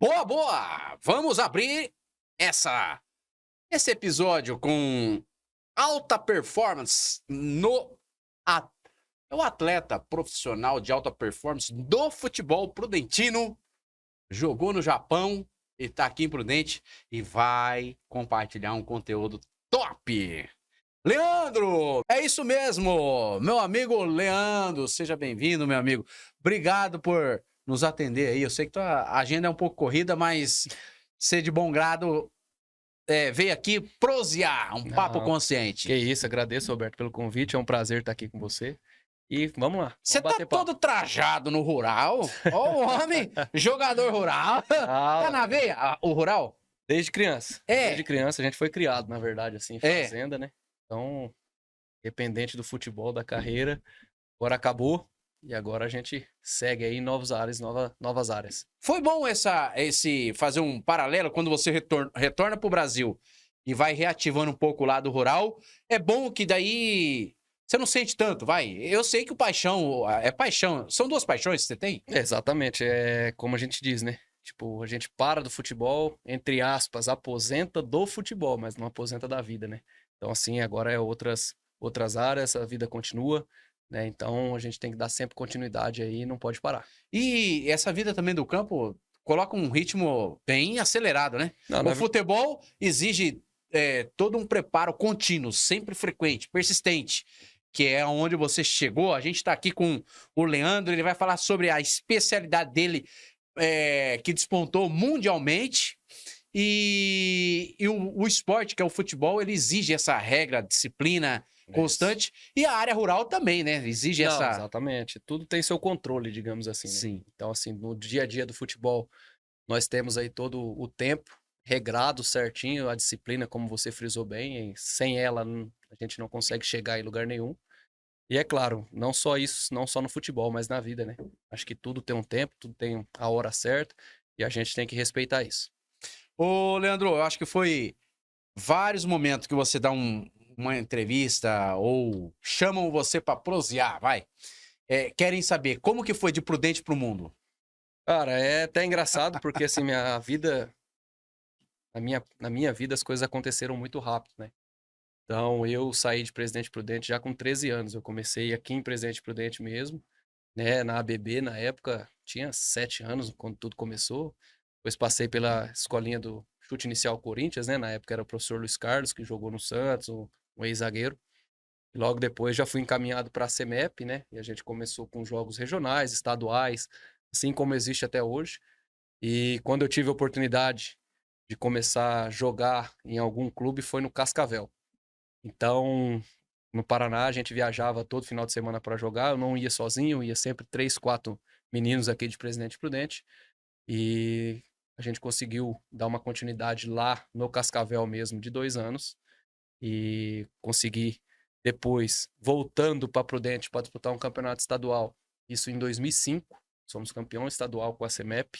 Boa, boa! Vamos abrir esse episódio com alta performance no a- é o atleta profissional de alta performance do futebol prudentino, jogou no Japão e tá aqui em Prudente e vai compartilhar um conteúdo top. Leandro, é isso mesmo, meu amigo Leandro, seja bem-vindo, meu amigo. Obrigado por nos atender aí. Eu sei que tua agenda é um pouco corrida, mas ser de bom grado veio aqui prosear, um papo Não, que consciente. isso, agradeço, Roberto, pelo convite. É um prazer estar aqui com você. E vamos lá, Você vamos tá bater papo. todo trajado no rural? Ó, o homem, jogador rural. Tá Ah, na veia, o rural? desde criança. Desde É, criança a gente foi criado, na verdade, assim, em é. fazenda, né? Então, dependente do futebol, da carreira, agora acabou e agora a gente segue aí em novos áreas, novas áreas. Foi bom esse fazer um paralelo quando você retorna para o Brasil e vai reativando um pouco o lado rural. É bom que daí você não sente tanto, vai. Eu sei que o paixão é paixão. São duas paixões que você tem? Exatamente, é como a gente diz, né? Tipo, a gente para do futebol, entre aspas, aposenta do futebol, mas não aposenta da vida, né? Então, assim, agora é outras áreas, a vida continua, né? Então, a gente tem que dar sempre continuidade aí e não pode parar. E essa vida também do campo coloca um ritmo bem acelerado, né? Não, O futebol exige todo um preparo contínuo, sempre frequente, persistente, que é onde você chegou. A gente está aqui com o Leandro, ele vai falar sobre a especialidade dele, que despontou mundialmente. E o esporte, que é o futebol, ele exige essa regra, disciplina é isso. constante. E a área rural também, né? Exige Não, essa. exatamente. Tudo tem seu controle, digamos assim, né? Sim. Então, assim, no dia a dia do futebol, nós temos aí todo o tempo regrado certinho, a disciplina, como você frisou bem, e sem ela a gente não consegue chegar em lugar nenhum. E é claro, não só isso, não só no futebol, mas na vida, né? Acho que tudo tem um tempo, tudo tem a hora certa e a gente tem que respeitar isso. Ô, Leandro, eu acho que foi vários momentos que você dá uma entrevista ou chamam você para prosear, vai. Querem saber como que foi de Prudente pro mundo. Cara, é até engraçado porque assim, na minha vida as coisas aconteceram muito rápido, né? Então eu saí de Presidente Prudente já com 13 anos. Eu comecei aqui em Presidente Prudente mesmo, né? Na ABB, na época, tinha 7 anos quando tudo começou. Depois passei pela escolinha do Chute Inicial Corinthians, né? Na época era o professor Luiz Carlos, que jogou no Santos, um ex-zagueiro. E logo depois já fui encaminhado para a CEMEP, né? E a gente começou com jogos regionais, estaduais, assim como existe até hoje. E quando eu tive a oportunidade de começar a jogar em algum clube foi no Cascavel. Então, no Paraná, a gente viajava todo final de semana para jogar. Eu não ia sozinho, ia sempre 3, 4 meninos aqui de Presidente Prudente. E a gente conseguiu dar uma continuidade lá no Cascavel mesmo de 2 anos. E consegui depois, voltando para Prudente para disputar um campeonato estadual. Isso em 2005. Somos campeão estadual com a CEMEP.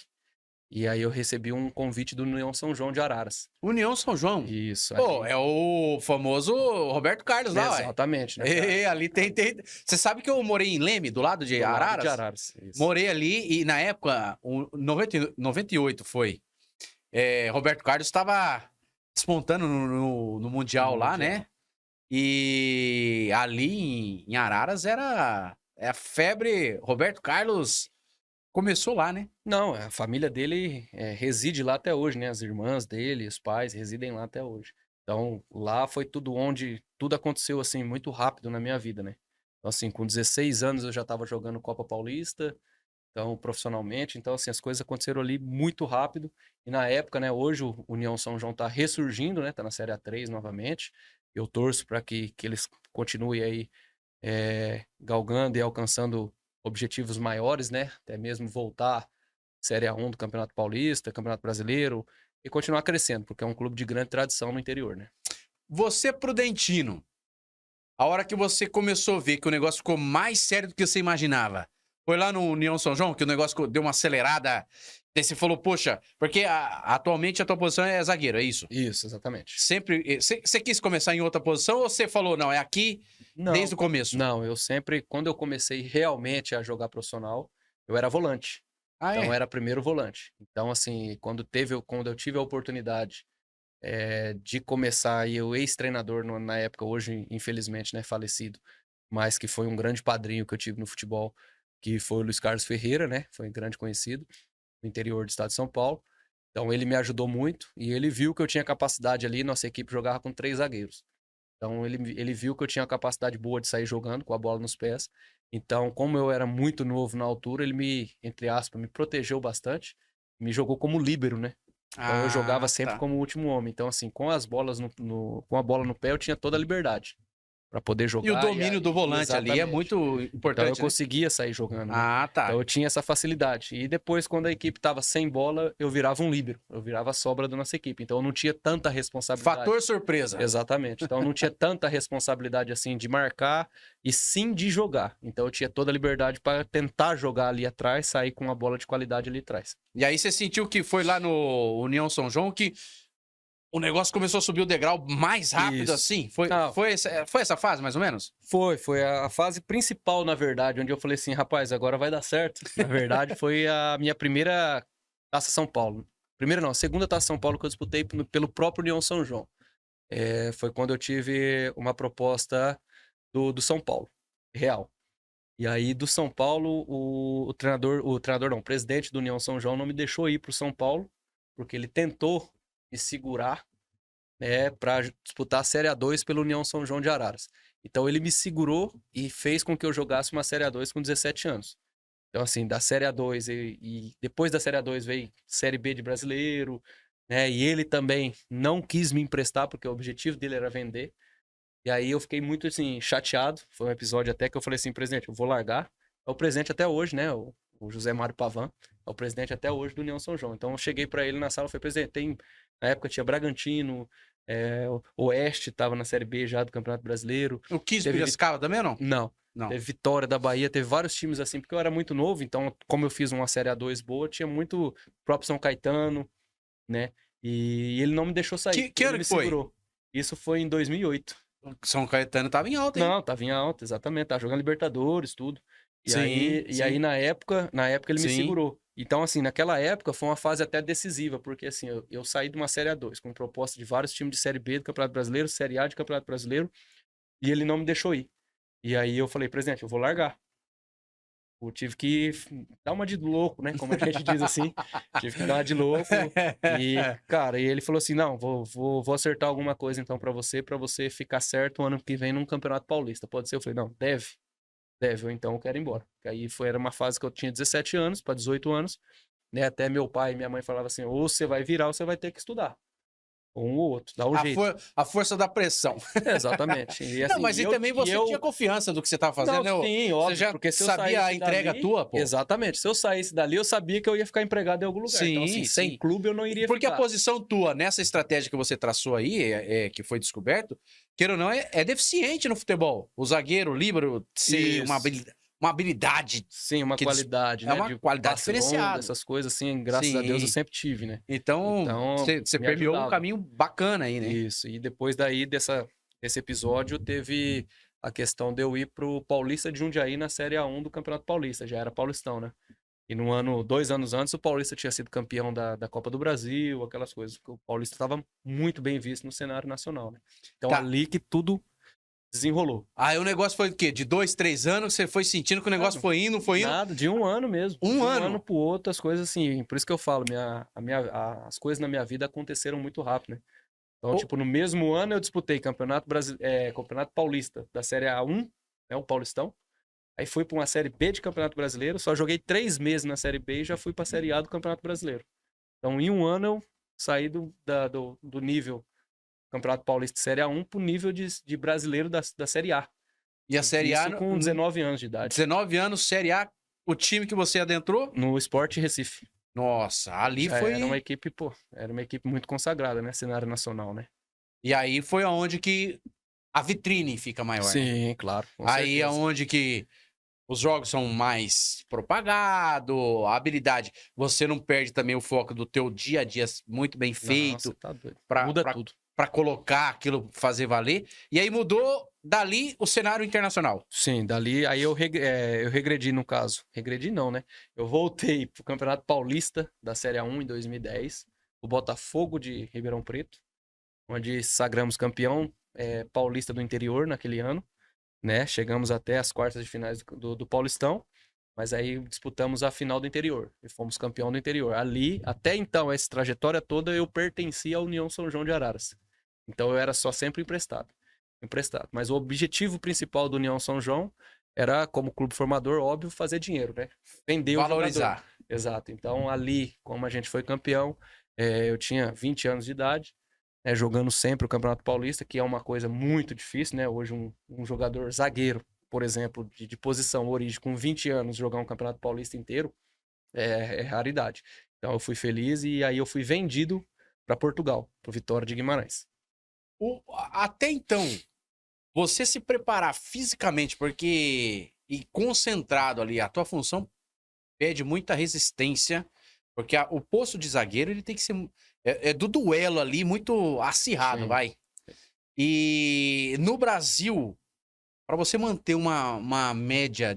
E aí eu recebi um convite do União São João de Araras. União São João. Isso, Pô, ali. é o famoso Roberto Carlos lá, ué. Exatamente, né? Ali tem. Você sabe que eu morei em Leme, do lado de Do lado de Araras? Araras. Isso. Morei ali e na época, 98 foi. Roberto Carlos estava despontando no Mundial No lá, Mundial. né? E ali em Araras era a febre. Roberto Carlos começou lá, né? Não, a família dele reside lá até hoje, né? As irmãs dele, os pais residem lá até hoje. Então, lá foi tudo onde tudo aconteceu assim muito rápido na minha vida, né? Então, assim, com 16 anos eu já estava jogando Copa Paulista, então profissionalmente, então assim, as coisas aconteceram ali muito rápido. E na época, né, hoje o União São João tá ressurgindo, né? Tá na Série A3 novamente. Eu torço para que eles continuem aí galgando e alcançando objetivos maiores, né? Até mesmo voltar Série A1 do Campeonato Paulista, Campeonato Brasileiro e continuar crescendo, porque é um clube de grande tradição no interior, né? Você, prudentino, a hora que você começou a ver que o negócio ficou mais sério do que você imaginava, foi lá no União São João que o negócio deu uma acelerada. Daí você falou, poxa, porque atualmente a tua posição é zagueiro, é isso? Isso, exatamente. Sempre. Você quis começar em outra posição ou você falou, não, é aqui Não, desde o começo? não, eu sempre, quando eu comecei realmente a jogar profissional, eu era volante. Ah, Então é? era primeiro volante. Então, assim, quando eu tive a oportunidade de começar, e o ex-treinador na época, hoje, infelizmente, né, falecido, mas que foi um grande padrinho que eu tive no futebol, que foi o Luiz Carlos Ferreira, né? Foi um grande conhecido no interior do estado de São Paulo. Então ele me ajudou muito e ele viu que eu tinha capacidade ali, nossa equipe jogava com 3 zagueiros. Então ele viu que eu tinha uma capacidade boa de sair jogando com a bola nos pés. Então, como eu era muito novo na altura, ele entre aspas, me protegeu bastante, me jogou como líbero, né? Então eu jogava Ah, sempre tá. como último homem. Então, assim, com as bolas com a bola no pé, eu tinha toda a liberdade para poder E o jogar. domínio do volante ali é Exatamente. muito Então eu importante, né? conseguia sair jogando, né? Ah, Então tá. eu tinha essa facilidade. E depois, quando a equipe estava sem bola, eu virava um líbero. Eu virava a sobra da nossa equipe. Então eu não tinha tanta responsabilidade. Fator surpresa. Exatamente. Então eu não tinha tanta responsabilidade assim de marcar e sim de jogar. Então eu tinha toda a liberdade para tentar jogar ali atrás, sair com uma bola de qualidade ali atrás. E aí você sentiu que foi lá no União São João que o negócio começou a subir o degrau mais rápido Isso. assim? Não, Foi essa fase, mais ou menos? foi a fase principal, na verdade, onde eu falei assim, rapaz, agora vai dar certo. Na verdade, foi a minha primeira Taça São Paulo. Primeira não, a segunda Taça São Paulo que eu disputei pelo próprio União São João. Foi quando eu tive uma proposta do São Paulo, real. E aí, do São Paulo, o presidente do União São João não me deixou ir pro São Paulo, porque ele tentou me segurar, né, para disputar a Série A2 pelo União São João de Araras. Então ele me segurou e fez com que eu jogasse uma Série A2 com 17 anos. Então, assim, da Série A2 e depois da Série A2 veio Série B de brasileiro, né? E ele também não quis me emprestar, porque o objetivo dele era vender. E aí eu fiquei muito, assim, chateado. Foi um episódio até que eu falei assim, presidente, eu vou largar. É o presidente até hoje, né? O José Mário Pavan é o presidente até hoje do União São João. Então eu cheguei para ele na sala e falei, presidente, na época tinha Bragantino, o Oeste estava na Série B já do Campeonato Brasileiro. O 15 Teve Piracicaba também ou não? Não. Não. Teve Vitória da Bahia, teve vários times assim, porque eu era muito novo, então, como eu fiz uma Série A2 boa, tinha muito próprio São Caetano, né? E ele não me deixou sair. Que Ele ano me que foi? segurou. Isso foi em 2008. São Caetano tava em alta, hein? Não, tava em alta, exatamente. Tava jogando Libertadores, tudo. E Sim, aí na época ele me sim. segurou. Então, assim, naquela época foi uma fase até decisiva, porque assim, eu saí de uma Série A2 com proposta de vários times de Série B do Campeonato Brasileiro, Série A de Campeonato Brasileiro, e ele não me deixou ir. E aí eu falei, presidente, eu vou largar. Eu tive que dar uma de louco, né? Como a gente diz assim. Tive que dar uma de louco. E, cara, e ele falou assim: não, vou acertar alguma coisa então pra você ficar certo o ano que vem num Campeonato Paulista. Pode ser? Eu falei, não, deve. Deve, ou então eu quero ir embora. Porque aí era uma fase que eu tinha 17 anos para 18 anos, né? Até meu pai e minha mãe falavam assim: ou você vai virar ou você vai ter que estudar. Ou um ou outro, dá um jeito. A força da pressão. Exatamente. E, Não, assim, mas e também você tinha confiança do que você tava fazendo, Não, né? sim, Você óbvio, já porque se eu sabia a saísse entrega dali, tua, pô. exatamente. Se eu saísse dali, eu sabia que eu ia ficar empregado em algum lugar. Então, assim, Sim, sem sim. clube eu não iria Porque a ficar. posição tua nessa estratégia que você traçou aí, que foi descoberto, queira ou não, é deficiente no futebol. O zagueiro, o líbero, ser uma Isso. habilidade. Sim, uma que qualidade, é né? uma De qualidade passe longo, diferenciada. essas coisas, assim, graças a Deus eu Sim. sempre tive, né? Então, Então, você me permeou um ajudava. caminho bacana aí, né? Isso. E depois daí, desse episódio, teve a questão de eu ir pro Paulista de Jundiaí na Série A1 do Campeonato Paulista. Já era paulistão, né? E 2 anos antes, o Paulista tinha sido campeão da Copa do Brasil, aquelas coisas. O Paulista estava muito bem visto no cenário nacional, né? Então, Tá. ali que tudo desenrolou. Aí o negócio foi o quê? De 2, 3 anos, você foi sentindo que o negócio foi indo, foi indo. Nada, de um ano mesmo. Um de um ano? ano pro outro, as coisas assim. Por isso que eu falo, as coisas na minha vida aconteceram muito rápido, né? Então, Ô. tipo, no mesmo ano eu disputei Campeonato Paulista da Série A1, né, o Paulistão. Aí fui para uma Série B de Campeonato Brasileiro, só joguei 3 meses na Série B e já fui para a Série A do Campeonato Brasileiro. Então, em um ano eu saí do nível Campeonato Paulista de Série A1 pro nível de brasileiro da Série A. E a Série A, Isso com 19 anos de idade. 19 anos, Série A, o time que você adentrou? No Sport Recife. Nossa, ali Já foi. era uma equipe, era uma equipe muito consagrada, né? Cenário nacional, né? E aí foi aonde que a vitrine fica maior. Né? Sim, claro. Com Aí é certeza. onde que os jogos são mais propagados, a habilidade. Você não perde também o foco do teu dia a dia muito bem Não, feito. você tá doido. Pra, Muda pra tudo. para colocar aquilo, fazer valer. E aí mudou dali o cenário internacional. Sim, dali, aí eu regredi no caso. Regredi não, né? Eu voltei pro Campeonato Paulista da Série A1 em 2010, o Botafogo de Ribeirão Preto, onde sagramos campeão paulista do interior naquele ano, né? Chegamos até as quartas de finais do Paulistão, mas aí disputamos a final do interior e fomos campeão do interior. Ali, até então, essa trajetória toda, eu pertencia à União São João de Araras. Então eu era só sempre emprestado. Mas o objetivo principal do União São João era, como clube formador, óbvio, fazer dinheiro, né? Vender o jogador. Valorizar. Exato. Então ali, como a gente foi campeão, eu tinha 20 anos de idade, jogando sempre o Campeonato Paulista, que é uma coisa muito difícil, né? Hoje um jogador zagueiro, por exemplo, de posição origem, com 20 anos, jogar um Campeonato Paulista inteiro é raridade. Então eu fui feliz e aí eu fui vendido para Portugal, para Vitória de Guimarães. Até então, você se preparar fisicamente, porque e concentrado ali, a tua função pede muita resistência, porque o posto de zagueiro ele tem que ser do duelo ali muito acirrado, Sim. vai. E no Brasil, para você manter uma média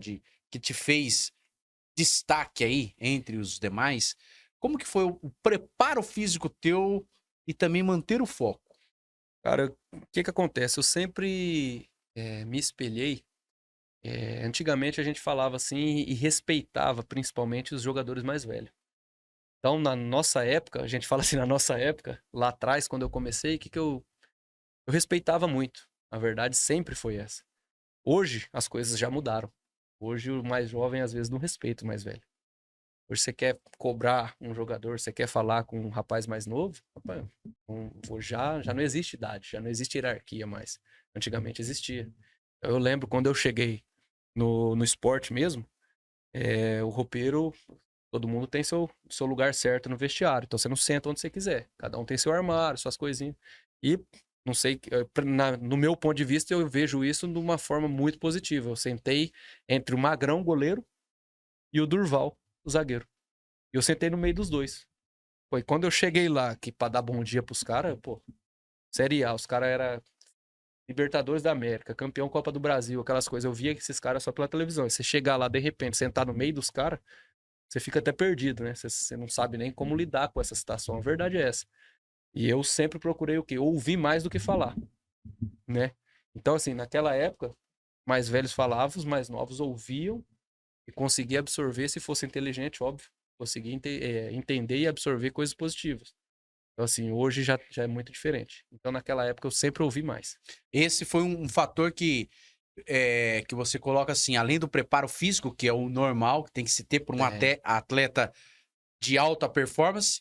que te fez destaque aí entre os demais, como que foi o preparo físico teu e também manter o foco? Cara, o que acontece? Eu sempre me espelhei. Antigamente a gente falava assim e respeitava principalmente os jogadores mais velhos. Então, na nossa época, a gente fala assim, na nossa época, lá atrás, quando eu comecei, eu respeitava muito. A verdade sempre foi essa. Hoje, as coisas já mudaram. Hoje, o mais jovem, às vezes, não respeita o mais velho. Hoje, você quer cobrar um jogador, você quer falar com um rapaz mais novo, rapaz, já não existe idade, já não existe hierarquia mais. Antigamente existia. Eu lembro quando eu cheguei no esporte mesmo, o roupeiro, todo mundo tem seu lugar certo no vestiário. Então você não senta onde você quiser. Cada um tem seu armário, suas coisinhas. E não sei, no meu ponto de vista, eu vejo isso de uma forma muito positiva. Eu sentei entre o Magrão, goleiro, e o Durval, o zagueiro. E eu sentei no meio dos dois. Foi quando eu cheguei lá, que pra dar bom dia pros caras, pô, Série A, os caras eram Libertadores da América, campeão Copa do Brasil, aquelas coisas. Eu via esses caras só pela televisão. E você chegar lá, de repente, sentar no meio dos caras, você fica até perdido, né? Você não sabe nem como lidar com essa situação. A verdade é essa. E eu sempre procurei o quê? Ouvir mais do que falar, né? Então, assim, naquela época, mais velhos falavam, os mais novos ouviam e conseguia absorver, se fosse inteligente, óbvio, conseguia entender e absorver coisas positivas. Então, assim, hoje já é muito diferente. Então, naquela época, eu sempre ouvi mais. Esse foi um fator que você coloca assim, além do preparo físico, que é o normal, que tem que se ter por um atleta de alta performance,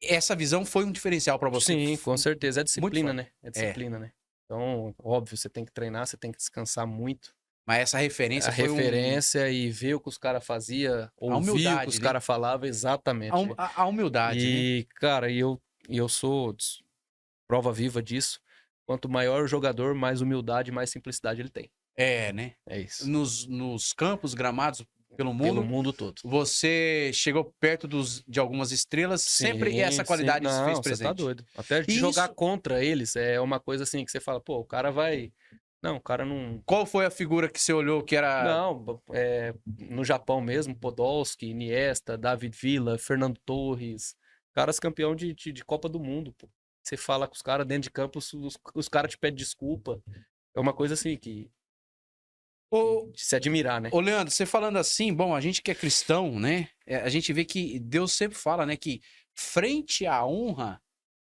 essa visão foi um diferencial para você. Sim, com certeza. É disciplina, Muito né? É disciplina, né? Então, óbvio, você tem que treinar, você tem que descansar muito. Mas essa referência A referência e ver o que os caras faziam, ouvir o que os caras falavam, exatamente. A humildade, né? E, cara, eu sou prova viva disso. Quanto maior o jogador, mais humildade, mais simplicidade ele tem. É, né? É isso. Nos campos, gramados pelo mundo todo. Você chegou perto de algumas estrelas, sempre essa qualidade se fez presente. Você tá doido. Até de jogar contra eles é uma coisa assim que você fala, pô, o cara vai... Não, o cara não... Qual foi a figura que você olhou que era... Não, no Japão mesmo, Podolski, Iniesta, David Villa, Fernando Torres, caras campeão de Copa do Mundo, pô. Você fala com os caras dentro de campo, os caras te pedem desculpa. É uma coisa assim que... de se admirar, né? Ô, Leandro, você falando assim, bom, a gente que é cristão, né? A gente vê que Deus sempre fala, né? Que frente à honra,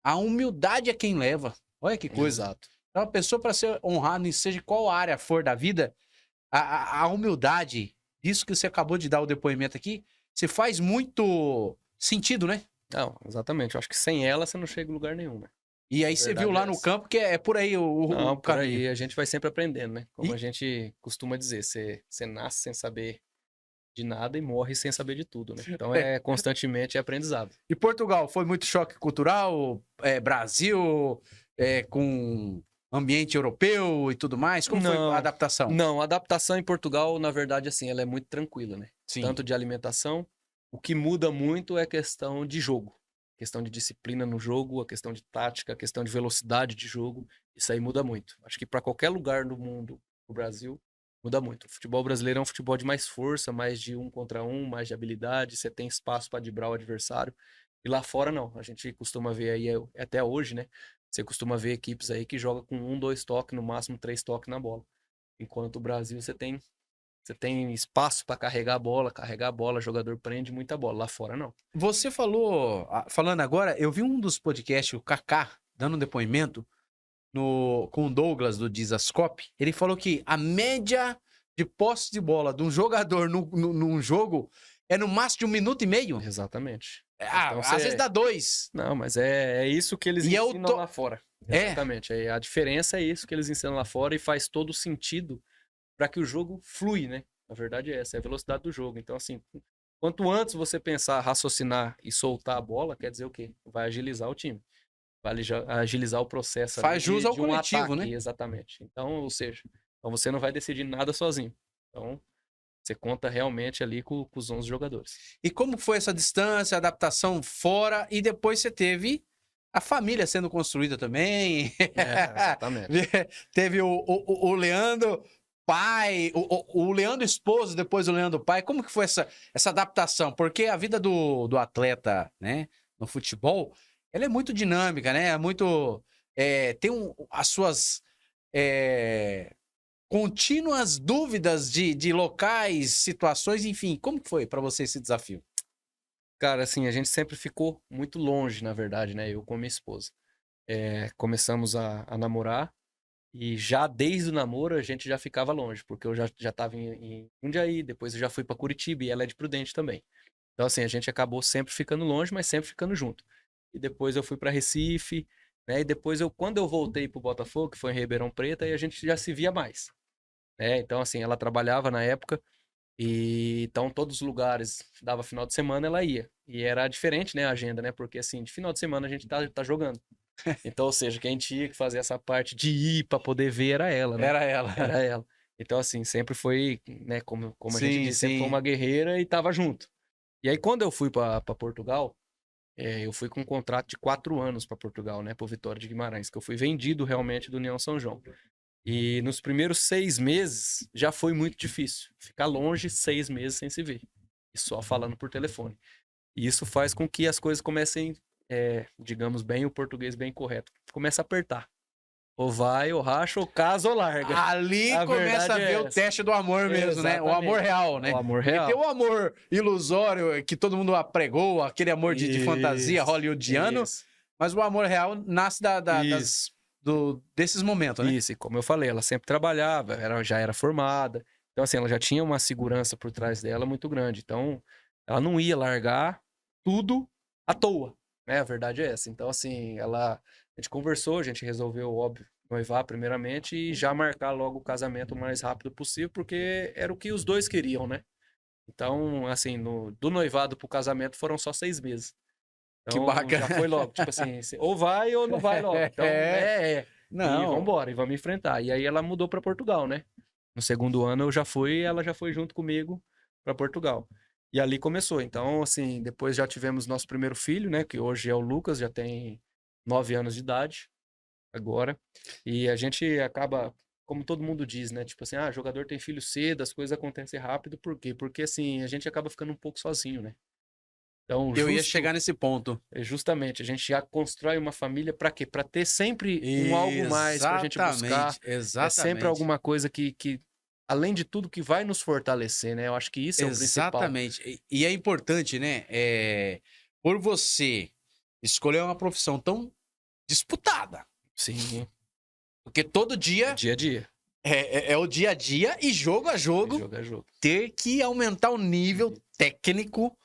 a humildade é quem leva. Olha que coisa. Exato. Então, a pessoa, para ser honrada, seja qual área for da vida, a humildade, isso que você acabou de dar o depoimento aqui, se faz muito sentido, né? Não, exatamente. Eu acho que sem ela você não chega em lugar nenhum, né? E aí você viu lá no campo que é por aí o por caminho. aí a gente vai sempre aprendendo, né? Como a gente costuma dizer, você nasce sem saber de nada e morre sem saber de tudo, né? Então constantemente aprendizado. E Portugal, foi muito choque cultural? Brasil, com ambiente europeu e tudo mais? Como foi a adaptação? Não, a adaptação em Portugal, na verdade, assim, ela é muito tranquila, né? Sim. Tanto de alimentação. O que muda muito é questão de jogo. questão de disciplina no jogo, a questão de tática, a questão de velocidade de jogo, isso aí muda muito. Acho que para qualquer lugar do mundo, no Brasil, muda muito. O futebol brasileiro é um futebol de mais força, mais de 1 contra 1, mais de habilidade, você tem espaço para driblar o adversário. E lá fora não, a gente costuma ver aí, até hoje, né? Você costuma ver equipes aí que jogam com 1, 2 toques, no máximo 3 toques na bola. Enquanto o Brasil você tem espaço para carregar a bola, o jogador prende muita bola. Lá fora não. Você falando agora, eu vi um dos podcasts, o Kaká, dando um depoimento com o Douglas do Dizascope. Ele falou que a média de posse de bola de um jogador num jogo é no máximo de 1 minuto e meio. Exatamente. Então, às vezes dá 2. Não, mas é isso que eles ensinam lá fora. Exatamente. A diferença é isso que eles ensinam lá fora e faz todo sentido para que o jogo flui, né? A verdade é essa, é a velocidade do jogo. Então, assim, quanto antes você pensar, raciocinar e soltar a bola, quer dizer o quê? Vai agilizar o time. Vai agilizar o processo. Faz jus ao coletivo, ataque, né? Exatamente. Então, ou seja, você não vai decidir nada sozinho. Então, você conta realmente ali com os 11 jogadores. E como foi essa distância, adaptação fora, e depois você teve a família sendo construída também. Exatamente. Teve o Leandro pai, o Leandro esposo, depois o Leandro pai. Como que foi essa adaptação? Porque a vida do atleta, né, no futebol, ela é muito dinâmica, né? É muito... tem as suas... contínuas dúvidas de locais, situações, enfim. Como que foi para você esse desafio? Cara, assim, a gente sempre ficou muito longe, na verdade, né? Eu com minha esposa. Começamos a namorar e já desde o namoro a gente já ficava longe, porque eu já tava em Jundiaí, depois eu já fui para Curitiba e ela é de Prudente também. Então, assim, a gente acabou sempre ficando longe, mas sempre ficando junto. E depois eu fui para Recife, né? E depois, quando eu voltei pro Botafogo, que foi em Ribeirão Preto, aí a gente já se via mais. Então, assim, ela trabalhava na época, e então todos os lugares, dava final de semana, ela ia. E era diferente, né, a agenda, né? Porque, assim, de final de semana a gente tá jogando. Então, ou seja, quem tinha que fazer essa parte de ir para poder ver era ela, né? Era ela. Era ela. Então, assim, sempre foi, né, como a gente Sim, disse, sempre foi sim. uma guerreira e tava junto. E aí, quando eu fui para Portugal, eu fui com um contrato de 4 anos para Portugal, né, pro Vitória de Guimarães, que eu fui vendido realmente do União São João. E nos primeiros 6 meses já foi muito difícil. Ficar longe 6 meses sem se ver. E só falando por telefone. E isso faz com que as coisas comecem, digamos bem, o português bem correto, começa a apertar. Ou vai, ou racha, ou casa, ou larga. Ali começa a ver o teste do amor mesmo, né? O amor real, né? O amor Porque real. tem o amor ilusório que todo mundo apregou, aquele amor de fantasia hollywoodiano, mas o amor real nasce desses momentos, né? Isso, e como eu falei, ela sempre trabalhava, já era formada. Então, assim, ela já tinha uma segurança por trás dela muito grande. Então, ela não ia largar tudo à toa, né? A verdade é essa. Então, assim, a gente conversou, a gente resolveu, óbvio, noivar primeiramente e já marcar logo o casamento o mais rápido possível, porque era o que os dois queriam, né? Então, assim, do noivado pro casamento foram só 6 meses. Que Então, bacana. já foi logo, tipo assim, ou vai ou não vai logo. Então, Não. E vambora, e vamos enfrentar. E aí ela mudou para Portugal, né? No segundo ano eu já fui, ela já foi junto comigo para Portugal. E ali começou. Então, assim, depois já tivemos nosso primeiro filho, né? Que hoje é o Lucas, já tem 9 anos de idade agora. E a gente acaba, como todo mundo diz, né? Tipo assim, jogador tem filho cedo, as coisas acontecem rápido. Por quê? Porque, assim, a gente acaba ficando um pouco sozinho, né? Então, Eu ia chegar nesse ponto. Justamente, a gente já constrói uma família para quê? Para ter sempre um algo mais para a gente buscar. Exatamente. Sempre alguma coisa que, além de tudo, que vai nos fortalecer, né? Eu acho que isso é o principal. Exatamente. E é importante, né? Por você escolher uma profissão tão disputada. Sim. Porque todo dia Dia a dia. é o dia a dia e jogo a jogo. Jogo a jogo. Ter que aumentar o nível técnico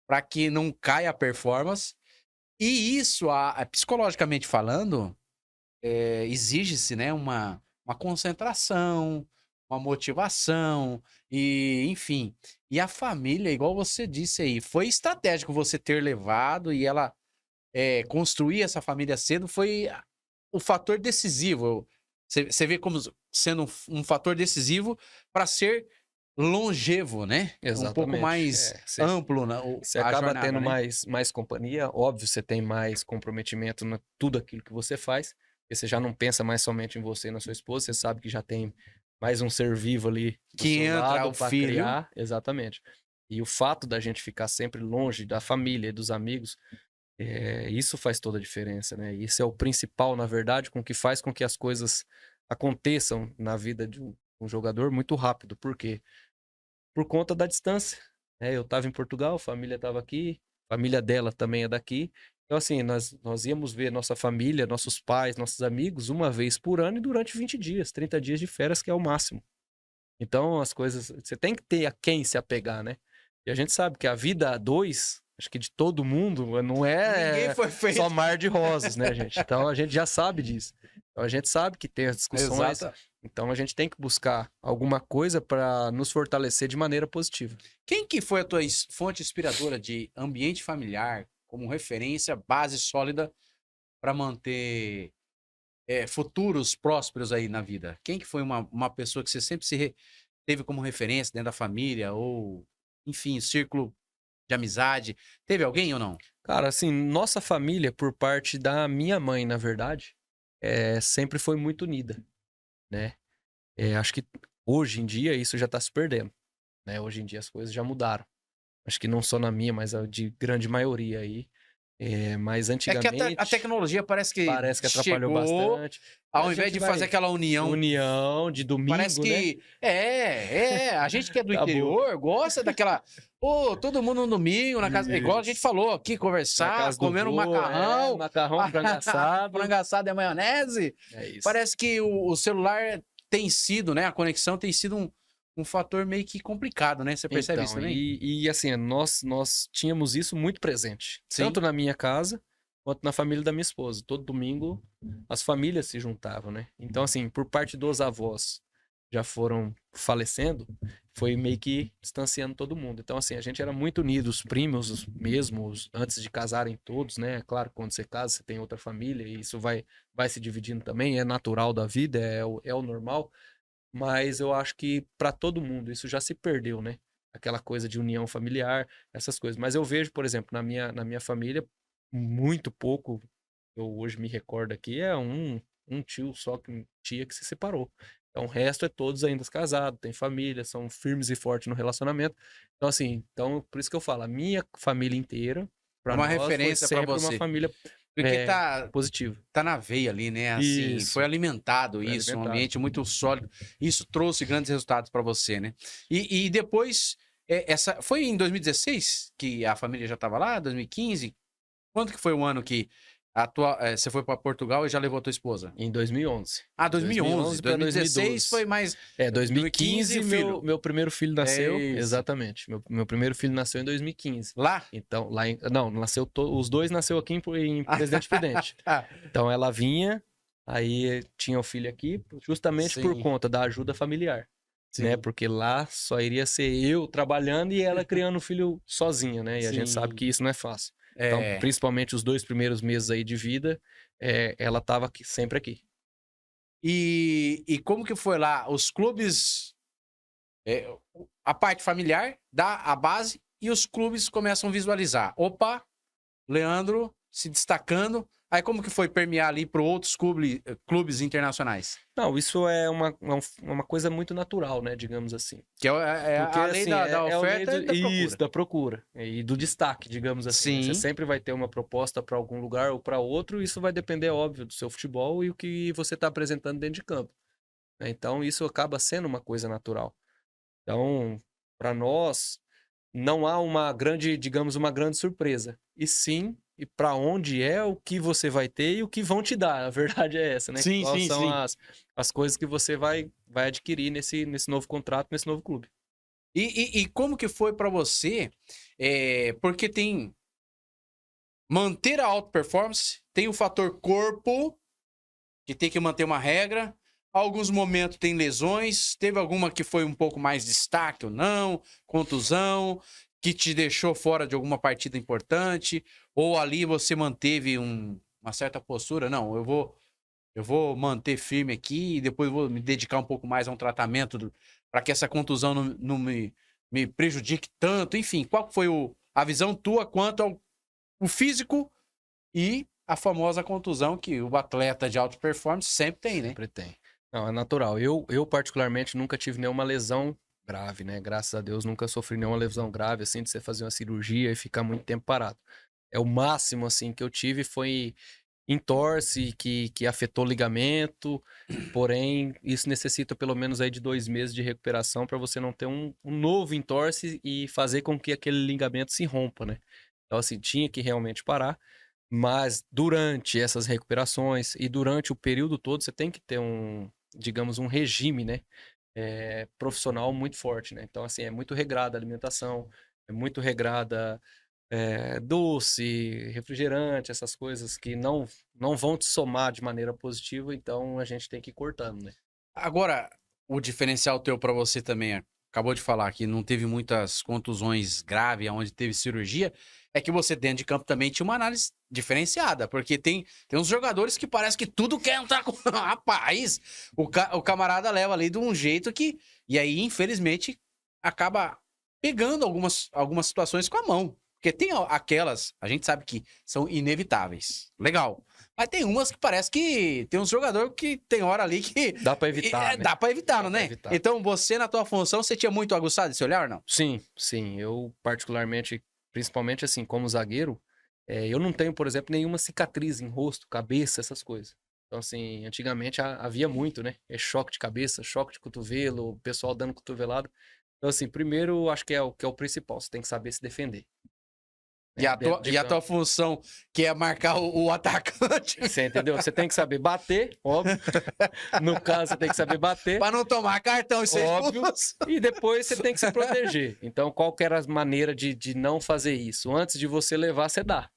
para que não caia a performance. E isso, psicologicamente falando, exige-se, né, uma concentração, uma motivação, e enfim. E a família, igual você disse aí, foi estratégico você ter levado e ela construir essa família cedo, foi o fator decisivo. Você vê como sendo um fator decisivo para ser longevo, né? Um pouco Exatamente. mais amplo Você a acaba jornada, tendo né? mais companhia, óbvio, você tem mais comprometimento em tudo aquilo que você faz, porque você já não pensa mais somente em você e na sua esposa, você sabe que já tem mais um ser vivo ali do Que seu entra lado o para filho. criar, exatamente. E o fato da gente ficar sempre longe da família e dos amigos, isso faz toda a diferença, né? Isso é o principal, na verdade, com que faz com que as coisas aconteçam na vida de um jogador muito rápido. Por quê? Por conta da distância, né? Eu estava em Portugal, a família estava aqui, a família dela também é daqui. Então, assim, nós íamos ver nossa família, nossos pais, nossos amigos, uma vez por ano e durante 20 dias, 30 dias de férias, que é o máximo. Então, as coisas. Você tem que ter a quem se apegar, né? E a gente sabe que a vida a dois, acho que de todo mundo, não Ninguém é foi feito. só mar de rosas, né, gente? Então, a gente já sabe disso. Então, a gente sabe que tem as discussões. Exato. Então, a gente tem que buscar alguma coisa para nos fortalecer de maneira positiva. Quem que foi a tua fonte inspiradora de ambiente familiar como referência, base sólida para manter futuros prósperos aí na vida? Quem que foi uma pessoa que você sempre teve como referência dentro da família ou, enfim, círculo de amizade? Teve alguém ou não? Cara, assim, nossa família, por parte da minha mãe, na verdade, sempre foi muito unida, né? Acho que hoje em dia isso já está se perdendo, né? Hoje em dia as coisas já mudaram. Acho que não só na minha, mas a de grande maioria aí. Mas É que a antigamente tecnologia parece que atrapalhou chegou, bastante. ao A invés gente de fazer vai aquela união. união de Parece domingo, né? que. A gente que é do Acabou. interior gosta daquela. Pô, todo mundo no domingo, na casa. Igual a gente Isso. falou aqui, Na conversar, casa do comendo um vô, macarrão. macarrão, frango assado. Frango assado e maionese. É isso. Parece que o celular tem sido, né? A conexão tem sido um fator meio que complicado, né? Você percebe isso Então, também? e assim, nós tínhamos isso muito presente. Sim. Tanto na minha casa, quanto na família da minha esposa. Todo domingo, as famílias se juntavam, né? Então, assim, por parte dos avós já foram falecendo, foi meio que distanciando todo mundo. Então, assim, a gente era muito unido, os primos os mesmos, antes de casarem todos, né? Claro, quando você casa, você tem outra família, e isso vai se dividindo também, é natural da vida, é o normal. Mas eu acho que para todo mundo isso já se perdeu, né? Aquela coisa de união familiar, essas coisas. Mas eu vejo, por exemplo, na minha família, muito pouco, eu hoje me recordo aqui, é um tio só, tia que se separou. Então o resto é todos ainda casados, têm família, são firmes e fortes no relacionamento. Então, assim, por isso que eu falo, a minha família inteira, É para uma nós, foi referência para sempre uma você. família Porque positiva. tá na veia ali, né? Assim, Isso, foi alimentado foi isso, um alimentado. ambiente muito sólido. Isso trouxe grandes resultados para você, né? E depois, foi em 2016 que a família já estava lá? 2015? Quando que foi o ano que você foi para Portugal e já levou a tua esposa? Em 2011. Ah, 2011. 2011 para 2016 foi 2012. mais 2015 o filho. meu primeiro filho É nasceu. isso. Exatamente. Meu primeiro filho nasceu em 2015. Lá? Então, não, nasceu os dois nasceu aqui em Presidente Prudente. Então ela vinha, aí tinha o filho aqui, justamente por Sim, conta da ajuda familiar, né? sim, Porque lá só iria ser eu trabalhando e ela criando o filho sozinha, né? E a gente sabe sim. que isso não é fácil. Então, É. principalmente os 2 primeiros meses aí de vida, ela estava sempre aqui. E como que foi lá? Os clubes, a parte familiar dá a base e os clubes começam a visualizar. Opa, Leandro se destacando. Aí como que foi permear ali para outros clubes internacionais? Não, isso é uma coisa muito natural, né? Digamos assim. Que é Porque, a lei assim, da é a lei oferta e da procura. isso, da procura. E do destaque, digamos assim, né? Você Sim. sempre vai ter uma proposta para algum lugar ou para outro, e isso vai depender, óbvio, do seu futebol e o que você está apresentando dentro de campo, né? Então, isso acaba sendo uma coisa natural. Então, para nós, não há uma grande, digamos, uma grande surpresa. E sim, e para onde é o que você vai ter e o que vão te dar. A verdade é essa, né? Sim, Quais sim, são sim. as coisas que você vai adquirir nesse novo contrato, nesse novo clube. E como que foi para você? Porque tem manter a alta performance, tem o fator corpo, que tem que manter uma regra. Alguns momentos tem lesões. Teve alguma que foi um pouco mais destaque ou não? Contusão, que te deixou fora de alguma partida importante? Ou ali você manteve uma certa postura? Não, eu vou manter firme aqui e depois vou me dedicar um pouco mais a um tratamento para que essa contusão não me prejudique tanto? Enfim, qual foi a visão tua quanto ao o físico e a famosa contusão que o atleta de alta performance sempre tem, né? Sempre tem. Não, é natural. Eu particularmente, nunca tive nenhuma lesão grave, né? Graças a Deus, nunca sofri nenhuma lesão grave, assim, de você fazer uma cirurgia e ficar muito tempo parado. É o máximo, assim, que eu tive foi entorse, que afetou o ligamento, porém, isso necessita pelo menos aí de 2 meses de recuperação para você não ter um novo entorse e fazer com que aquele ligamento se rompa, né? Então, assim, tinha que realmente parar. Mas durante essas recuperações e durante o período todo, você tem que ter digamos, um regime, né? Profissional muito forte, né? Então, assim, é muito regrada a alimentação, é muito regrada doce, refrigerante, essas coisas que não vão te somar de maneira positiva, então a gente tem que ir cortando, né? Agora, o diferencial teu para você também, acabou de falar que não teve muitas contusões graves, onde teve cirurgia, é que você dentro de campo também tinha uma análise diferenciada, porque tem uns jogadores que parece que tudo quer entrar com... Rapaz, o camarada leva ali de um jeito que... E aí, infelizmente, acaba pegando algumas situações com a mão. Porque tem aquelas, a gente sabe que são inevitáveis. Legal. Mas tem umas que parece que tem uns jogadores que tem hora ali que... Dá pra evitar, né? Dá pra evitar, não Dá pra né? evitar. Então, você, na tua função, você tinha muito aguçado esse olhar, não? Sim, sim. Eu, particularmente, principalmente assim, como zagueiro, eu não tenho, por exemplo, nenhuma cicatriz em rosto, cabeça, essas coisas. Então, assim, antigamente havia muito, né? Choque de cabeça, choque de cotovelo, o pessoal dando cotovelado. Então, assim, primeiro, acho que é o principal, você tem que saber se defender. E a tua, Dentro de e a tua campo. função, que é marcar o atacante, Você entendeu? Você tem que saber bater, óbvio. No caso, você tem que saber bater. pra não tomar cartão e ser Óbvio. expulso. E depois você tem que se proteger. Então, qual que era a maneira de não fazer isso? Antes de você levar, você dá.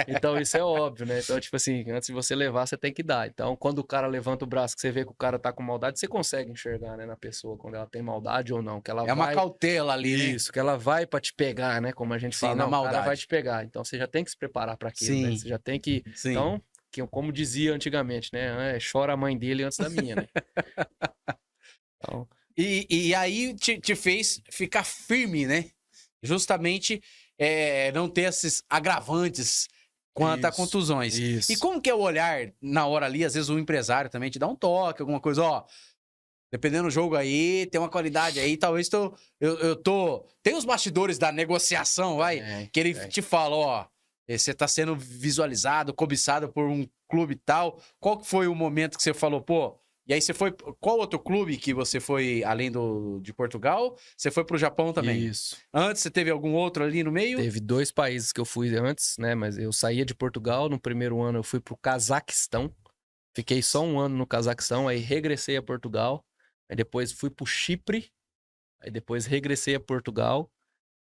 Então, isso é óbvio, né? Então, tipo assim, antes de você levar, você tem que dar. Então, quando o cara levanta o braço, que você vê que o cara tá com maldade, você consegue enxergar, né, na pessoa, quando ela tem maldade ou não. Que ela É uma vai... cautela ali, né? Isso, que ela vai pra te pegar, né? Como a gente Sim, fala, na não, o cara vai maldade. te pegar. Então, você já tem que se preparar pra aquilo, né? Sim. Você já tem que... Sim. Então, como dizia antigamente, né? Chora a mãe dele antes da minha, né? Então... E aí te fez ficar firme, né? Justamente não ter esses agravantes quanto a Isso, contusões. isso. E como que é o olhar na hora ali? Às vezes o empresário também te dá um toque, alguma coisa, ó. Dependendo do jogo aí, tem uma qualidade aí, talvez eu tô... Tem os bastidores da negociação, vai, que ele te fala, ó, você tá sendo visualizado, cobiçado por um clube tal. Qual que foi o momento que você falou, pô... E aí você foi... Qual outro clube que você foi, além de Portugal? Você foi pro Japão também? Isso. Antes, você teve algum outro ali no meio? Teve 2 países que eu fui antes, né? Mas eu saía de Portugal. No primeiro ano eu fui pro Cazaquistão. Fiquei só 1 ano no Cazaquistão, aí regressei a Portugal. Aí depois fui pro Chipre. Aí depois regressei a Portugal.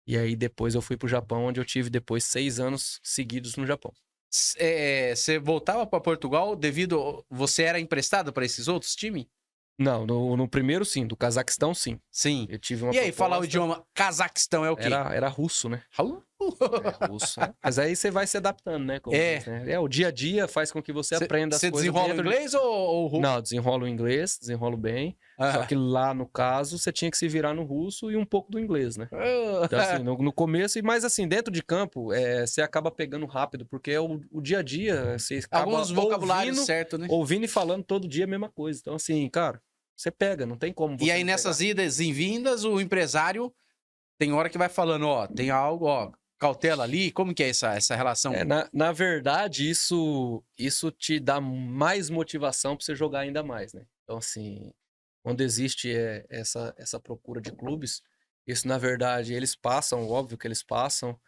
E aí depois eu fui pro Japão, onde eu tive depois 6 anos seguidos no Japão. Você voltava para Portugal devido... Você era emprestado para esses outros times? Não, no primeiro sim, do Cazaquistão sim. Sim. Eu tive uma E aí, falar o proposta- idioma Cazaquistão é o quê? Era russo, né? É russo. Né? Mas aí você vai se adaptando, né? Como diz, né? O dia a dia faz com que você aprenda as Você coisas. desenrola o dentro de- inglês ou russo? Não, desenrolo o inglês, desenrolo bem. Só que lá, no caso, você tinha que se virar no russo e um pouco do inglês, né? Então, assim, no começo, mas assim, dentro de campo, você acaba pegando rápido, porque é o dia a dia, você acaba Alguns vocabulários ouvindo, certo, né? ouvindo e falando todo dia a mesma coisa. Então, assim, cara, você pega, não tem como você E aí, não nessas pegar. idas e vindas, o empresário tem hora que vai falando, ó, tem algo, ó, cautela ali. Como que é essa relação? Na verdade, isso te dá mais motivação para você jogar ainda mais, né? Então, assim, quando existe essa procura de clubes, isso, na verdade, eles passam, óbvio que eles passam.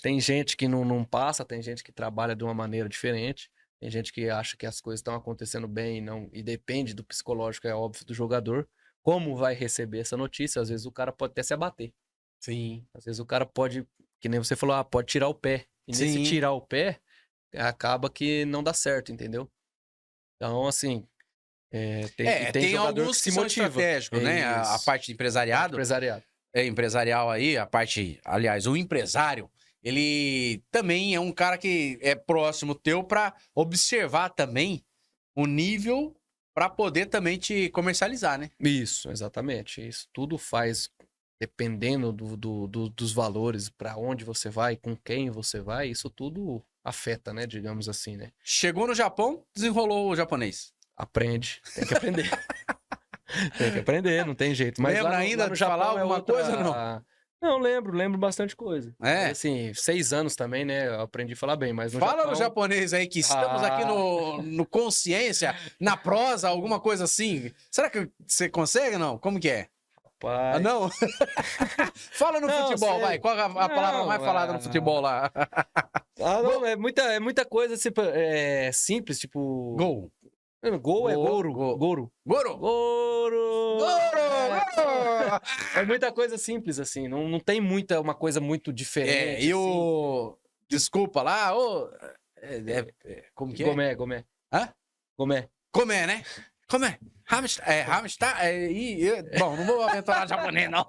Tem gente que não passa, tem gente que trabalha de uma maneira diferente, tem gente que acha que as coisas estão acontecendo bem e depende do psicológico, é óbvio, do jogador. Como vai receber essa notícia? Às vezes o cara pode até se abater. Sim. Às vezes o cara pode, que nem você falou, pode tirar o pé. E nesse Sim. tirar o pé, acaba que não dá certo, entendeu? Então, assim, tem tem jogador alguns que que se são motiva. estratégicos, né? A Isso. parte de empresariado, Empresariado. empresarial aí, a parte, aliás, o empresário, ele também é um cara que é próximo teu para observar também o nível Pra poder também te comercializar, né? Isso, exatamente. Isso tudo faz, dependendo dos valores, para onde você vai, com quem você vai, isso tudo afeta, né? Digamos assim, né? Chegou no Japão, desenrolou o japonês. Aprende, tem que aprender. Tem que aprender, não tem jeito. Mas Lembra ainda lá no de falar Japão alguma coisa ou não? Não, lembro bastante coisa. É? Mas, assim, 6 anos também, né? Eu aprendi a falar bem, mas no Fala Japão... no japonês aí que estamos aqui no Consciência, na prosa, alguma coisa assim. Será que você consegue ou não? Como que é? Rapaz... Ah, não? Fala no Não, futebol, sei. vai. Qual é a palavra Não, mais falada no futebol lá? não, é muita coisa tipo, simples, tipo... Gol. Gol é Goro. Gol. Goro. Goro. Goro! Goro! É muita coisa simples, assim. Não tem uma coisa muito diferente. E assim. o... Desculpa lá, como que é? Gomé. Hã? Gomé. Comé, né? Comé. Hamster. Bom, não vou aventurar japonês, não.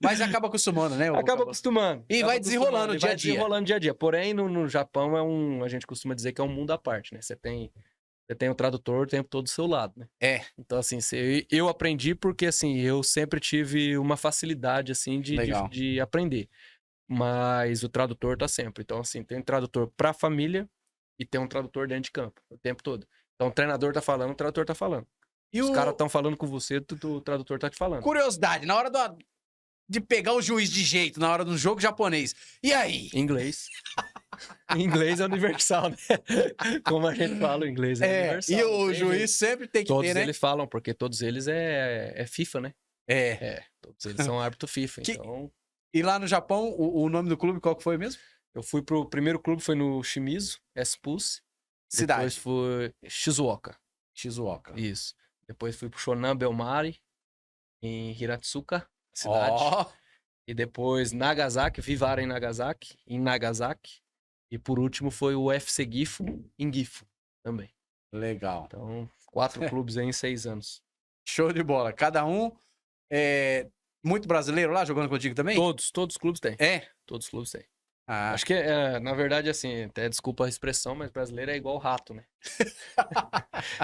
Mas acaba acostumando, né? Acaba acostumando. E vai desenrolando dia a dia. Vai desenrolando dia a dia. Porém, no Japão a gente costuma dizer que é um mundo à parte, né? Você tem o tradutor o tempo todo do seu lado, né? É. Então, assim, eu aprendi porque, assim, eu sempre tive uma facilidade, assim, de aprender. Mas o tradutor tá sempre. Então, assim, tem um tradutor pra família e tem um tradutor dentro de campo, o tempo todo. Então, o treinador tá falando, o tradutor tá falando. E os caras estão falando com você, o tradutor tá te falando. Curiosidade, na hora de pegar o juiz de jeito, na hora do jogo japonês. E aí? Inglês. Inglês é universal, né? Como a gente fala, o inglês é universal. E o juiz sempre tem que todos ter, né? Eles falam, porque todos eles é FIFA, né? Todos eles são árbitro FIFA, então... E lá no Japão, o nome do clube qual que foi mesmo? Eu fui pro primeiro clube, foi no Shimizu, S-Pulse. Cidade. Depois foi Shizuoka. Isso. Depois fui pro Shonan Bellmare, em Hiratsuka, cidade. E depois Nagasaki, Vivara em Nagasaki. E por último foi o FC Gifu, em Gifu também. Legal. Então, 4 clubes aí em 6 anos. Show de bola. Cada um muito brasileiro lá jogando contigo também? Todos os clubes têm. Todos os clubes têm. Ah. Acho que, na verdade, assim, até desculpa a expressão, mas brasileiro é igual rato, né?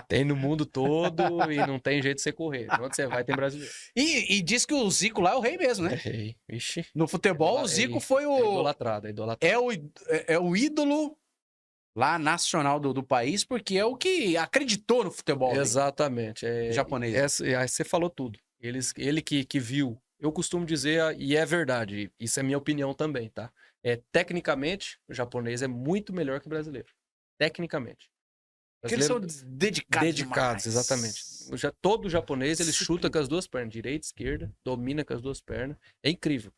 Tem no mundo todo e não tem jeito de você correr. Onde você vai, tem brasileiro. E diz que o Zico lá é o rei mesmo, né? É rei. Ixi. No futebol, o Zico foi o... É idolatrado. É o ídolo lá nacional do país, porque é o que acreditou no futebol. Exatamente. Japonês. Aí você falou tudo. Ele que viu. Eu costumo dizer, e é verdade, isso é minha opinião também, tá? Tecnicamente, o japonês é muito melhor que o brasileiro. Tecnicamente. Porque eles são dedicados demais. Exatamente. Todo japonês, ele chuta com as duas pernas, direita, esquerda, domina com as duas pernas. É incrível.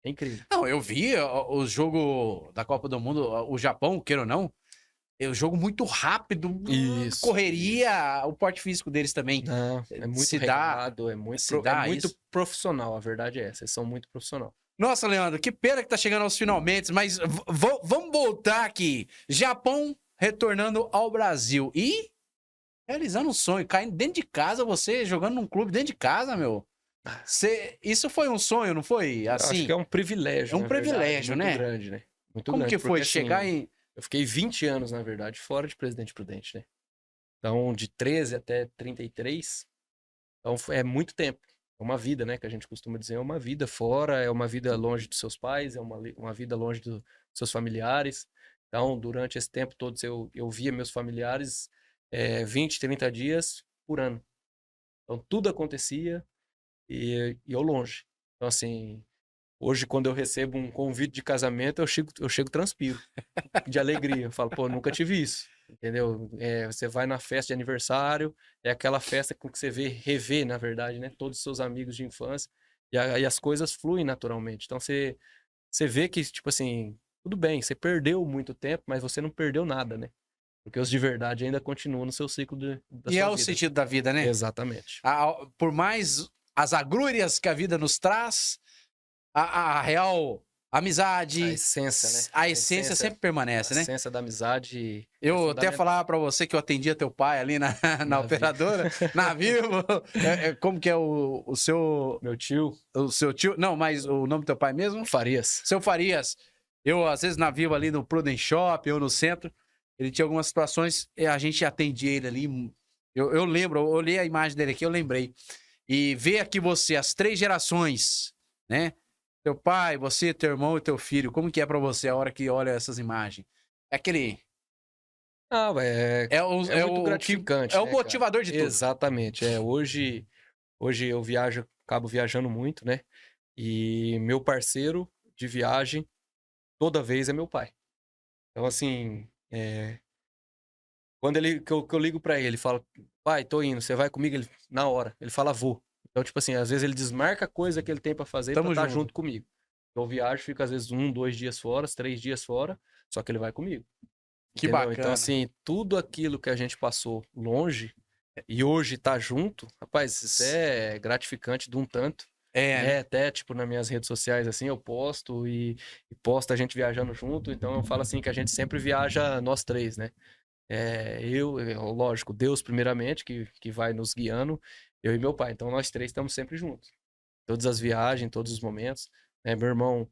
É incrível. Não, eu vi o jogo da Copa do Mundo, o Japão, queira ou não, é um jogo muito rápido, correria, o porte físico deles também. Não, é muito regrado, é muito profissional, a verdade é essa, eles são muito profissional. Nossa, Leandro, que pena que tá chegando aos finalmente, mas vamos voltar aqui. Japão retornando ao Brasil e realizando um sonho, caindo dentro de casa, você jogando num clube dentro de casa, meu. Isso foi um sonho, não foi? Assim, acho que é um privilégio. É um privilégio, muito né? Grande, né? Muito Como grande, que foi porque, chegar assim, em... Eu fiquei 20 anos, na verdade, fora de Presidente Prudente, né? Então, de 13 até 33, então é muito tempo. É uma vida, né? Que a gente costuma dizer, é uma vida fora, é uma vida longe dos seus pais, é uma vida longe dos seus familiares. Então, durante esse tempo todo, eu via meus familiares 20, 30 dias por ano. Então, tudo acontecia e eu longe. Então, assim, hoje, quando eu recebo um convite de casamento, eu chego transpiro de alegria. Eu falo, pô, nunca tive isso, entendeu? Você vai na festa de aniversário, é aquela festa com que você revê, na verdade, né? Todos os seus amigos de infância, e as coisas fluem naturalmente. Então, você vê que, tipo assim, tudo bem, você perdeu muito tempo, mas você não perdeu nada, né? Porque os de verdade ainda continuam no seu ciclo da sua vida. E o sentido da vida, né? Exatamente. Por mais as agrúrias que a vida nos traz, a real amizade... A essência, né? A essência sempre permanece, né? A essência da amizade... Eu até falava pra você que eu atendia teu pai ali na operadora, na Vivo. Como que é o seu... Meu tio. O seu tio... Não, mas o nome do teu pai mesmo? Farias. Seu Farias. Eu, às vezes, na Vivo ali no Prudent Shop ou no centro, ele tinha algumas situações, a gente atendia ele ali, Eu lembro, eu olhei a imagem dele aqui, eu lembrei. E ver aqui você, as 3 gerações, né? Teu pai, você, teu irmão e teu filho, como que é pra você a hora que olha essas imagens? É aquele... Ah, é muito o que... gratificante, É o né, cara? motivador de tudo. Exatamente. Hoje eu acabo viajando muito, né? E meu parceiro de viagem, toda vez é meu pai. Então, assim, quando que eu ligo pra ele, falo, pai, tô indo, você vai comigo? Ele, na hora. Ele fala, vou. Então, tipo assim, às vezes ele desmarca a coisa que ele tem pra fazer pra Tamo estar junto. junto comigo. Eu viajo, fico às vezes 2 dias fora, 3 dias fora, só que ele vai comigo. Que Entendeu? Então, bacana. assim, tudo aquilo que a gente passou longe e hoje tá junto, rapaz, isso é gratificante de um tanto. É, Né? né? Até, tipo, nas minhas redes sociais, assim, eu posto e posto a gente viajando junto. Então, eu falo assim que a gente sempre viaja nós três, né? Lógico, Deus primeiramente, que vai nos guiando, eu e meu pai. Então, nós três estamos sempre juntos. Todas as viagens, todos os momentos. Né? Meu irmão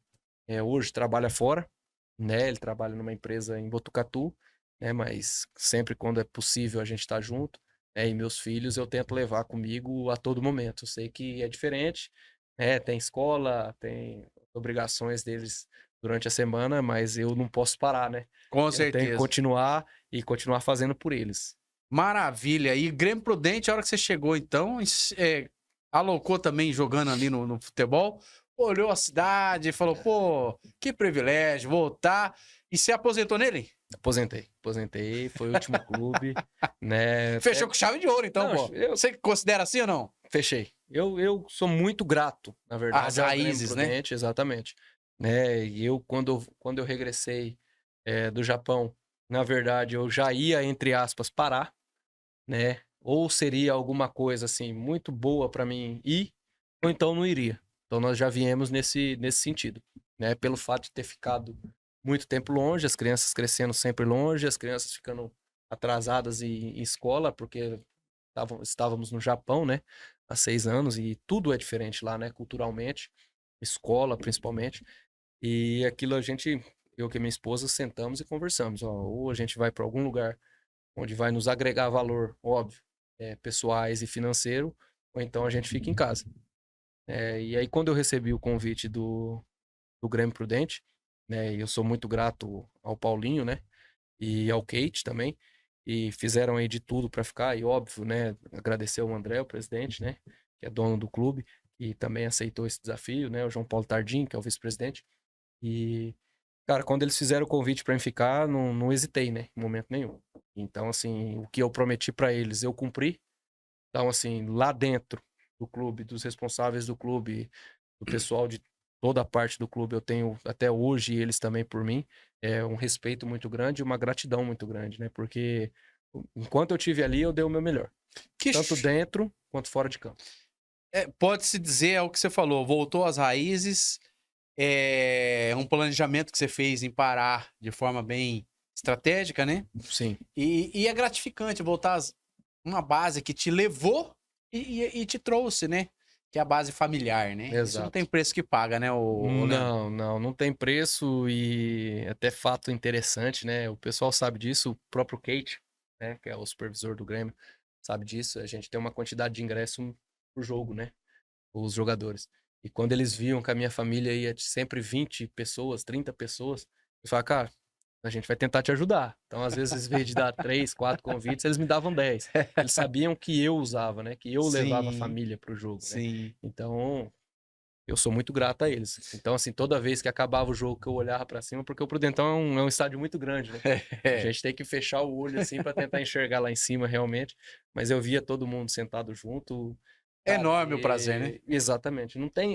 hoje trabalha fora, né? Ele trabalha numa empresa em Botucatu, né? Mas sempre quando é possível a gente tá junto. E meus filhos eu tento levar comigo a todo momento. Eu sei que é diferente, né? Tem escola, tem obrigações deles durante a semana, mas eu não posso parar, né? Com Eu tenho que certeza. continuar e continuar fazendo por eles. Maravilha. E Grêmio Prudente, a hora que você chegou, então, alocou também jogando ali no futebol, olhou a cidade, falou, pô, que privilégio, voltar. E se aposentou nele? Aposentei, foi o último clube, né? Fechou com chave de ouro, então, Não, pô. eu Você considera assim ou não? fechei. Eu sou muito grato, na As verdade, ao Grêmio raízes, né? Prudente, exatamente. Né? E quando eu regressei do Japão, na verdade, eu já ia, entre aspas, parar, né? Ou seria alguma coisa assim muito boa para mim ir, ou então não iria. Então nós já viemos nesse sentido, né? Pelo fato de ter ficado muito tempo longe, as crianças crescendo sempre longe, as crianças ficando atrasadas em escola, porque estávamos no Japão, né? Há 6 anos e tudo é diferente lá, né? Culturalmente, escola principalmente. E aquilo eu e minha esposa sentamos e conversamos. Ó, ou a gente vai para algum lugar onde vai nos agregar valor, óbvio, pessoais e financeiro, ou então a gente fica em casa. E aí, quando eu recebi o convite do Grêmio Prudente, né, e eu sou muito grato ao Paulinho, né, e ao Kate também, e fizeram aí de tudo para ficar, e óbvio, né, agradecer ao André, o presidente, né, que é dono do clube, e também aceitou esse desafio, né, o João Paulo Tardim, que é o vice-presidente, e, cara, quando eles fizeram o convite para mim ficar, não hesitei, né, em momento nenhum. Então, assim, o que eu prometi para eles, eu cumpri. Então, assim, lá dentro do clube, dos responsáveis do clube, do pessoal de toda a parte do clube, eu tenho até hoje, e eles também por mim, um respeito muito grande e uma gratidão muito grande, né? Porque enquanto eu tive ali, eu dei o meu melhor. Que Tanto dentro quanto fora de campo. pode-se dizer, é o que você falou, voltou às raízes, um planejamento que você fez em parar de forma bem estratégica, né? Sim, E é gratificante voltar uma base que te levou e te trouxe, né? Que é a base familiar, né? Isso não tem exato. preço que paga, né, o Leandro? Não tem preço e até fato interessante, né? O pessoal sabe disso, o próprio Kate, né, que é o supervisor do Grêmio, sabe disso. A gente tem uma quantidade de ingresso por jogo, né? Os jogadores. E quando eles viam que a minha família ia de sempre 20 pessoas, 30 pessoas, eu falava, cara, a gente vai tentar te ajudar. Então, às vezes, em vez de dar 3, 4 convites, eles me davam 10. Eles sabiam que eu usava, né? Que eu levava a Sim, família pro jogo, né? sim. Então, eu sou muito grato a eles. Então, assim, toda vez que acabava o jogo que eu olhava pra cima, porque o Prudentão é um estádio muito grande, né? A gente tem que fechar o olho assim pra tentar enxergar lá em cima realmente, mas eu via todo mundo sentado junto, É cara, enorme o prazer, né? exatamente. Não tem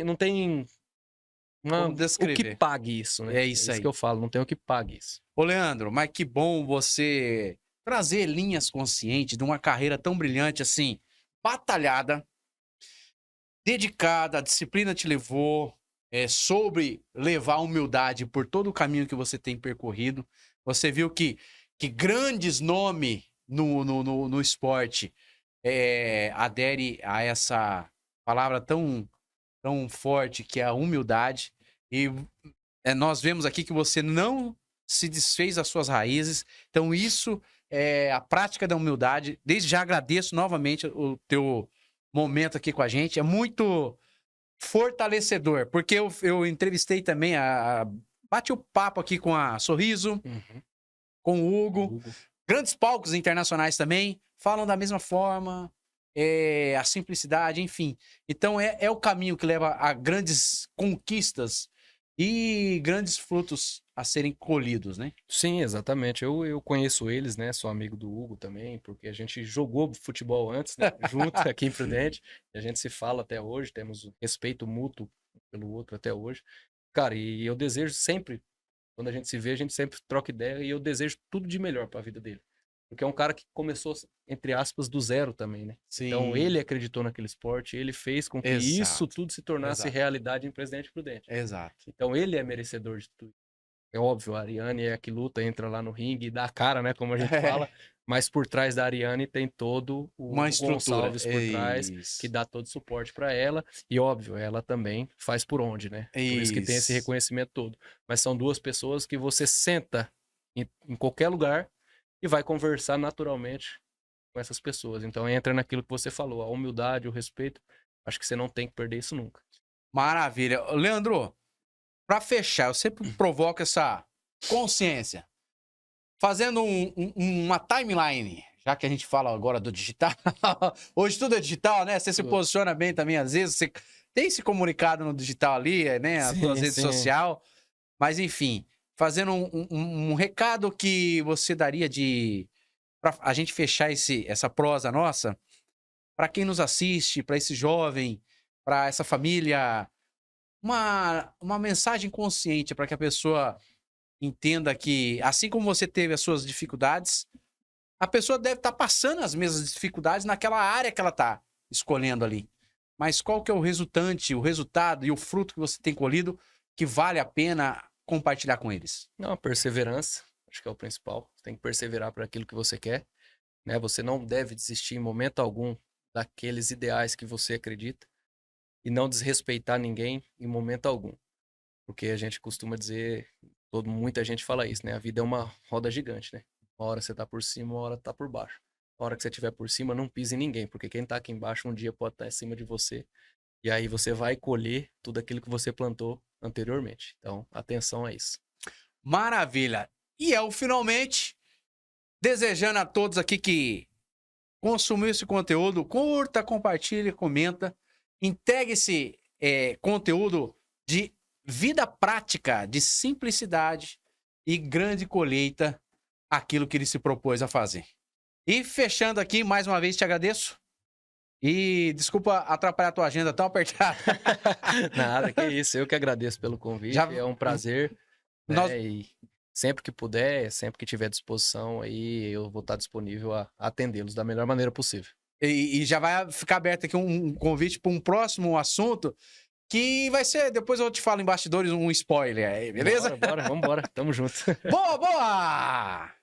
Como o que descrever? pague isso, né? É É isso isso que aí. eu falo, não tem o que pague isso. Ô, Leandro, mas que bom você trazer linhas conscientes de uma carreira tão brilhante assim, batalhada, dedicada, a disciplina te levou, sobre levar a humildade por todo o caminho que você tem percorrido. Você viu que grandes nomes no esporte adere a essa palavra tão forte que é a humildade. E nós vemos aqui que você não se desfez das suas raízes. Então, isso a prática da humildade. Desde já agradeço novamente o teu momento aqui com a gente. É muito fortalecedor, porque eu entrevistei também, bati o papo aqui com a Sorriso, com o Hugo. Grandes palcos internacionais também falam da mesma forma, a simplicidade, enfim. Então é o caminho que leva a grandes conquistas e grandes frutos a serem colhidos, né? Sim, exatamente. Eu conheço eles, né? Sou amigo do Hugo também, porque a gente jogou futebol antes, né? Junto aqui em Prudente. E a gente se fala até hoje, temos respeito mútuo um pelo outro até hoje. Cara, e eu desejo sempre, quando a gente se vê, a gente sempre troca ideia e eu desejo tudo de melhor para a vida dele. Porque é um cara que começou, entre aspas, do zero também, né? Sim. Então ele acreditou naquele esporte, ele fez com que isso tudo se tornasse realidade em Presidente Prudente. Exato. Então ele é merecedor de tudo. É óbvio, a Ariane é a que luta, entra lá no ringue e dá a cara, né? Como a gente fala. Mas por trás da Ariane tem todo o Uma estrutura. Gonçalves por trás, que dá todo suporte para ela. E óbvio, ela também faz por onde, né? Por isso que tem esse reconhecimento todo. Mas são duas pessoas que você senta em qualquer lugar e vai conversar naturalmente com essas pessoas. Então entra naquilo que você falou, a humildade, o respeito. Acho que você não tem que perder isso nunca. Maravilha. Leandro, para fechar, eu sempre provoco essa consciência. Fazendo uma timeline, já que a gente fala agora do digital, hoje tudo é digital, né? Você se posiciona bem também, às vezes, você tem se comunicado no digital ali, né? As suas redes sociais. Mas, enfim, fazendo um recado que você daria pra a gente fechar essa prosa nossa, para quem nos assiste, para esse jovem, para essa família, uma mensagem consciente para que a pessoa entenda que, assim como você teve as suas dificuldades, a pessoa deve estar passando as mesmas dificuldades naquela área que ela está escolhendo ali. Mas qual que é o resultante, o resultado e o fruto que você tem colhido que vale a pena compartilhar com eles? Não, a perseverança, acho que é o principal. Você tem que perseverar para aquilo que você quer, né? Você não deve desistir em momento algum daqueles ideais que você acredita e não desrespeitar ninguém em momento algum. Porque a gente costuma dizer, muita gente fala isso, né? A vida é uma roda gigante, né? Uma hora você tá por cima, uma hora tá por baixo. A hora que você estiver por cima, não pise em ninguém, porque quem tá aqui embaixo um dia pode estar acima de você. E aí você vai colher tudo aquilo que você plantou anteriormente. Então, atenção a isso. Maravilha! E eu, finalmente, desejando a todos aqui que consumiu esse conteúdo, curta, compartilhe, comenta, integre esse conteúdo de vida prática, de simplicidade e grande colheita, aquilo que ele se propôs a fazer. E fechando aqui, mais uma vez te agradeço. E desculpa atrapalhar a tua agenda tão apertada. Nada, que isso. Eu que agradeço pelo convite. É um prazer. Né? E sempre que puder, sempre que tiver disposição, aí eu vou estar disponível a atendê-los da melhor maneira possível. E já vai ficar aberto aqui um convite para um próximo assunto, que vai ser, depois eu te falo em bastidores um spoiler aí, beleza? Bora, vambora. Tamo junto. Boa, boa!